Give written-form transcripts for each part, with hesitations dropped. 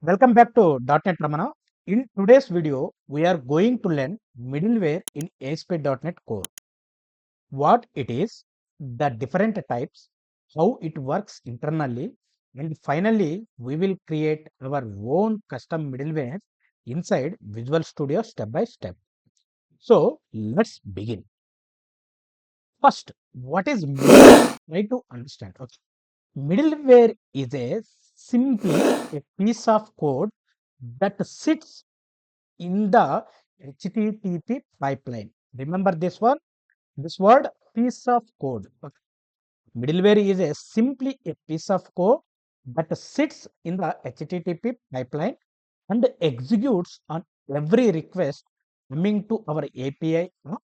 Welcome back to .NET Ramana. In today's video, we are going to learn middleware in ASP.NET Core. What it is, the different types, how it works internally, and finally, we will create our own custom middleware inside Visual Studio step by step. So, let's begin. First, what is middleware? Try to understand. Okay. Middleware is simply a piece of code that sits in the HTTP pipeline. Remember this one, this word piece of code. Okay. Middleware is simply a piece of code that sits in the HTTP pipeline and executes on every request coming to our API or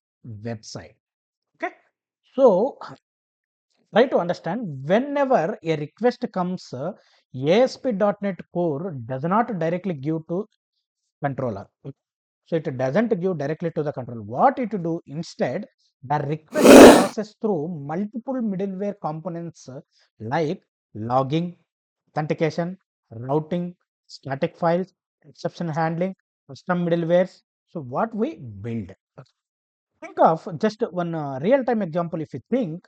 website. Okay. So try to understand whenever a request comes, ASP.NET Core does not directly give to controller. Okay. So it doesn't give directly to the controller. What it do instead, the request passes through multiple middleware components like logging, authentication, routing, static files, exception handling, custom middlewares. So what we build. Think of just one real-time example. If you think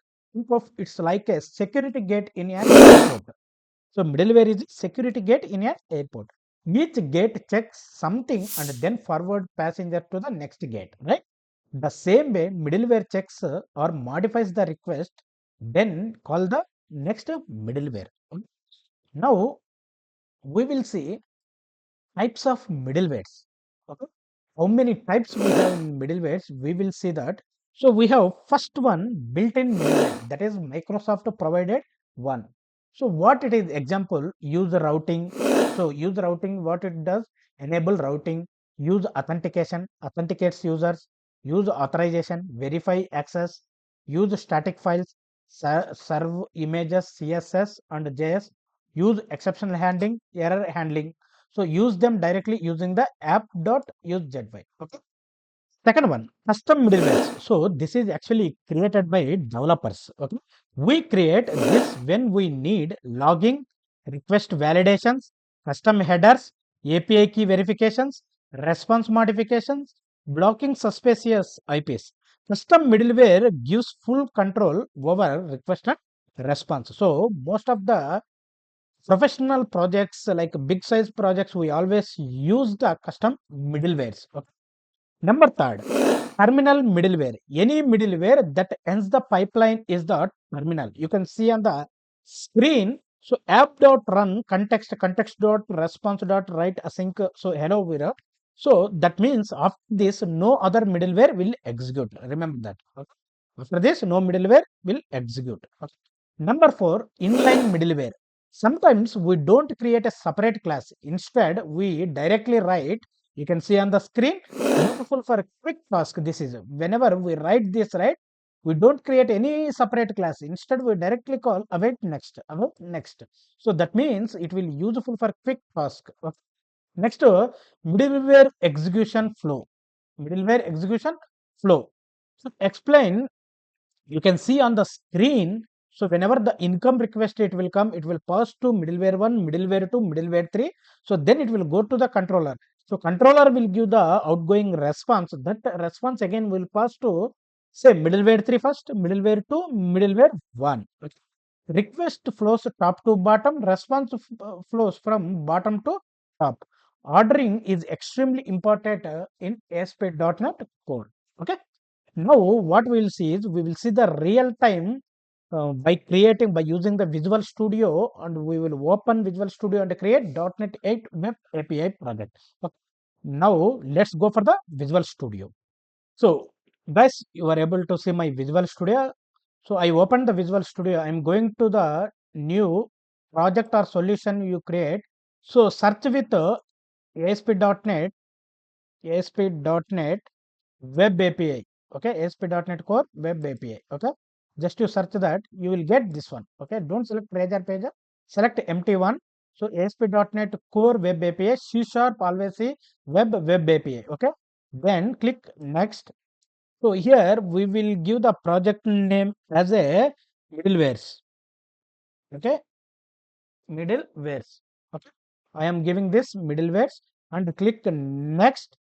of it's like a security gate in an airport. So middleware is security gate in an airport. Each gate checks something and then forward passenger to the next gate, right? The same way middleware checks or modifies the request, then call the next middleware. Now we will see types of middlewares. Okay. How many types we have in middlewares? We will see that. So we have first one built-in middleware, that is Microsoft provided one. So what it is? Example, use routing. So use routing, what it does? Enable routing, use authentication, authenticates users, use authorization, verify access, use static files, serve images, CSS and JS, use exception handling, error handling. So use them directly using the app.Use ZY. Okay. Second one, custom middlewares. So this is actually created by developers. Okay. We create this when we need logging, request validations, custom headers, API key verifications, response modifications, blocking suspicious IPs. Custom middleware gives full control over request and response. So most of the professional projects, like big size projects, we always use the custom middlewares. Okay. Number third, terminal middleware. Any middleware that ends the pipeline is the terminal. You can see on the screen. So app.Run context.response.write async. So hello Vira. So that means after this no other middleware will execute. Remember that. Okay. After this no middleware will execute. Okay. Number four, inline middleware. Sometimes we don't create a separate class. Instead we directly write. You can see on the screen, beautiful for a quick task. This is whenever we write this, right? We don't create any separate class. Instead, we directly call await next, await next. So that means it will useful for quick task. Okay. Next, middleware execution flow. Middleware execution flow. So explain. You can see on the screen. So whenever the income request it will come, it will pass to middleware 1, middleware 2, middleware 3. So then it will go to the controller. So controller will give the outgoing response. That response again will pass to say middleware 3 first, middleware 2, middleware 1. Okay. Request flows top to bottom, response flows from bottom to top. Ordering is extremely important in ASP.NET Core. Okay. Now what we will see is we will see the real time by using the Visual Studio, and we will open Visual Studio and create .NET 8 Web API project. Okay. Now let's go for the Visual Studio. So guys, you are able to see my Visual Studio. So I opened the Visual Studio. I am going to the new project or solution you create. So search with ASP.NET Web API. Okay, ASP.NET Core Web API. Okay, just you search that, you will get this one. Okay, don't select pager, select empty one. So ASP.NET Core Web API, C# always see Web API. Okay, then click next. So here we will give the project name as a middlewares. Okay, middlewares. Okay. I am giving this middlewares and click next.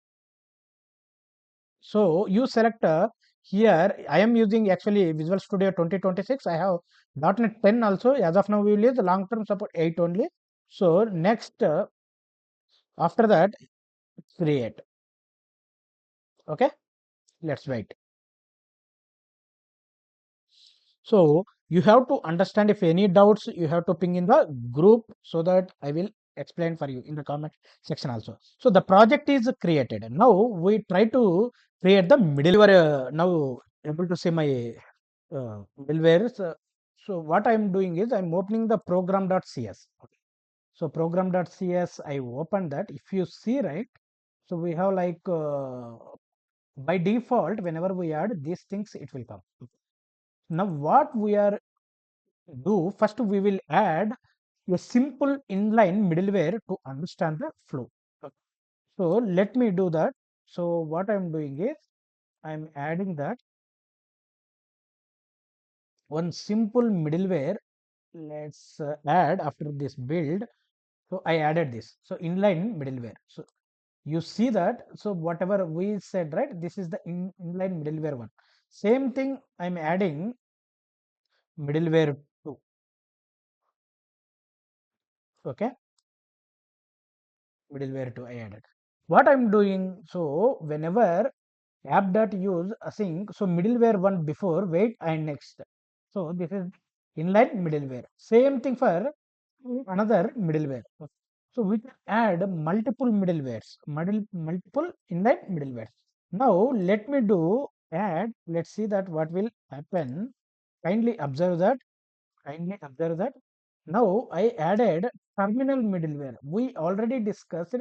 So you select here. I am using actually Visual Studio 2026. I have .NET 10 also. As of now, we will use the long term support 8 only. So next, after that, create. Okay, let's wait. So you have to understand, if any doubts you have to ping in the group so that I will explain for you in the comment section also. So the project is created. Now we try to create the middleware. Now able to see my middleware. So what I am doing is I am opening the program.cs. Okay. So program.cs, I open that. If you see, right, so we have like by default whenever we add these things it will come. Now what we are do, first we will add a simple inline middleware to understand the flow. Okay. So let me do that. So what I'm doing is I'm adding that one simple middleware. Let's add after this build. So I added this. So inline middleware. So you see that. So whatever we said, right? This is the inline middleware one. Same thing I'm adding middleware 2. Okay. Middleware 2 I added. What I'm doing, so whenever app.Use async, so middleware 1 before, wait and next. So this is inline middleware. Same thing for another middleware. So we can add multiple middlewares, multiple inline middlewares. Now let me do add. Let's see that what will happen. Kindly observe that. Kindly observe that. Now I added terminal middleware. We already discussed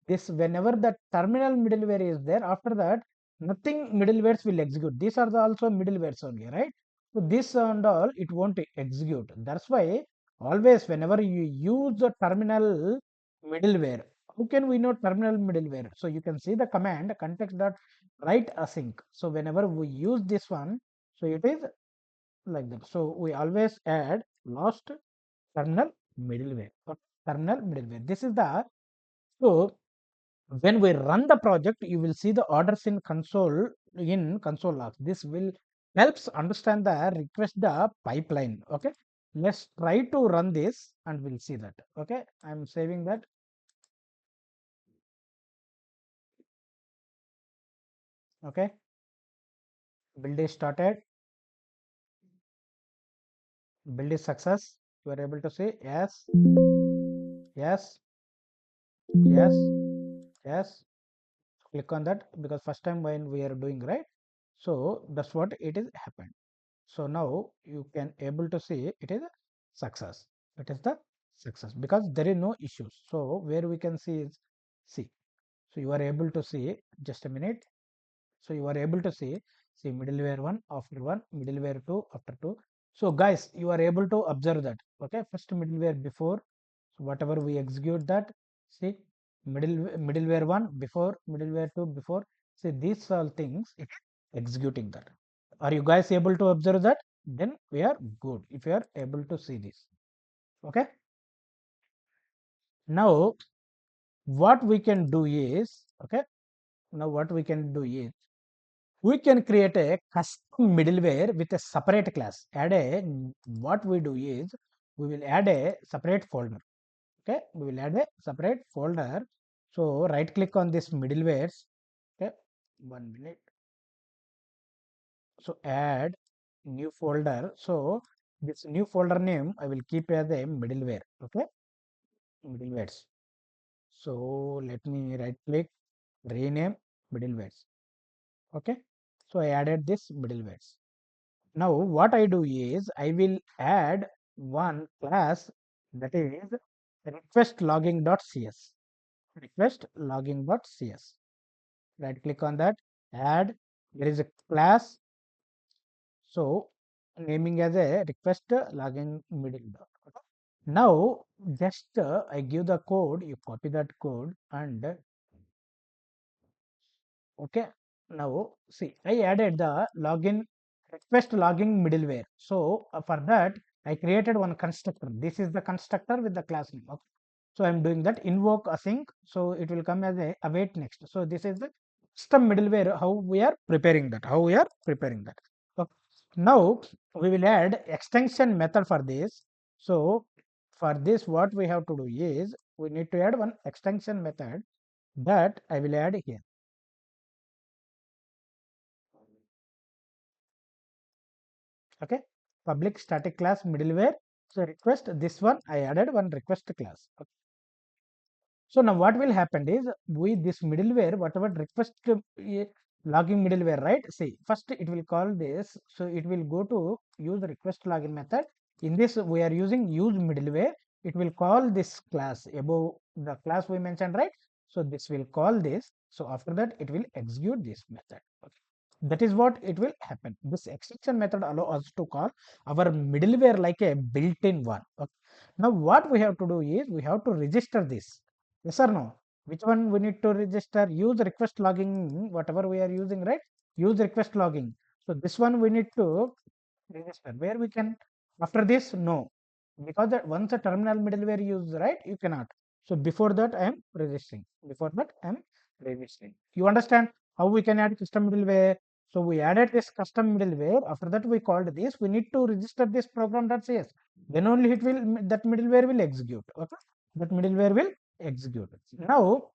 this. Whenever the terminal middleware is there, after that nothing middlewares will execute. These are the also middlewares only, right? So this and all it won't execute. That's why always whenever you use the terminal middleware, how can we know terminal middleware? So you can see the command context dot write async. So whenever we use this one, so it is like that. So we always add last terminal middleware or terminal middleware. This is the, so when we run the project, you will see the orders in console logs. This will helps understand the request the pipeline. Okay, let's try to run this and we'll see that. Okay, I'm saving that. Okay, build is started, build is success. You are able to say yes, yes, yes, yes. Click on that because first time when we are doing, right, so that's what it is happened. So now you can able to see it is a success. It is the success because there is no issues. So where we can see is, see, so you are able to see, just a minute. So you are able to see middleware 1 after 1, middleware 2 after 2. So guys, you are able to observe that. Okay, first middleware before, so whatever we execute that, see, middleware 1 before, middleware 2 before. See, these all things it executing that. Are you guys able to observe that? Then we are good if you are able to see this. Okay, now what we can do is, okay, now what we can do is we can create a custom middleware with a separate class. Add a, what we do is we will add a separate folder. Okay, we will add a separate folder. So right click on this middlewares. Okay, 1 minute. So add new folder. So this new folder name I will keep as a middleware. Okay, middlewares. So let me right click, rename middlewares. Okay, so I added this middlewares. Now what I do is I will add one class, that is request logging.cs. Request logging.cs. Right click on that, add. There is a class. So naming as a request login middle. Now just I give the code, you copy that code and okay. Now see, I added the login request logging middleware. So for that I created one constructor. This is the constructor with the class name. Okay. So I'm doing that invoke async. So it will come as a await next. So this is the custom middleware, how we are preparing that, So now we will add extension method for this. So for this, what we have to do is we need to add one extension method that I will add here. Okay, public static class middleware. So request, this one I added one request class. Okay. So now what will happen is with this middleware, whatever request login middleware, right? See, first it will call this. So it will go to use request login method. In this, we are using use middleware. It will call this class above the class we mentioned, right? So this will call this. So after that, it will execute this method. Okay. That is what it will happen. This extension method allow us to call our middleware like a built-in one. Okay. Now what we have to do is we have to register this. Yes or no? Which one we need to register? Use request logging, whatever we are using, right? Use request logging. So this one we need to register. Where we can, after this, no. Because that once a terminal middleware use, right, you cannot. So before that, I am registering. Before that, I am registering. You understand how we can add custom middleware? So we added this custom middleware. After that, we called this. We need to register this program.cs. Then only it will, that middleware will execute. Okay, that middleware will execute. Now,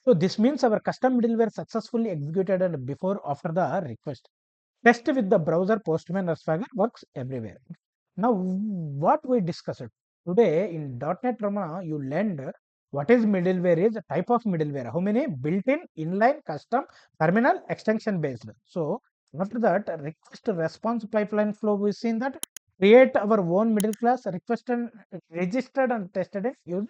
so this means our custom middleware successfully executed and before after the request. Test with the browser Postman or Swagger works everywhere. Now, what we discussed today in .NET Ramana, you learned what is middleware is a type of middleware. How many? Built-in, inline, custom, terminal, extension based. So after that, request response pipeline flow, we've seen that create our own middle class, request and registered and tested and use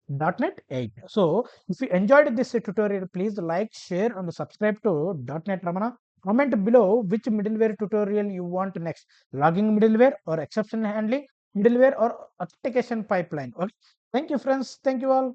.NET 8. So if you enjoyed this tutorial, please like, share and subscribe to .NET Ramana. Comment below which middleware tutorial you want next. Logging middleware or exception handling middleware or authentication pipeline. Okay. Thank you friends. Thank you all.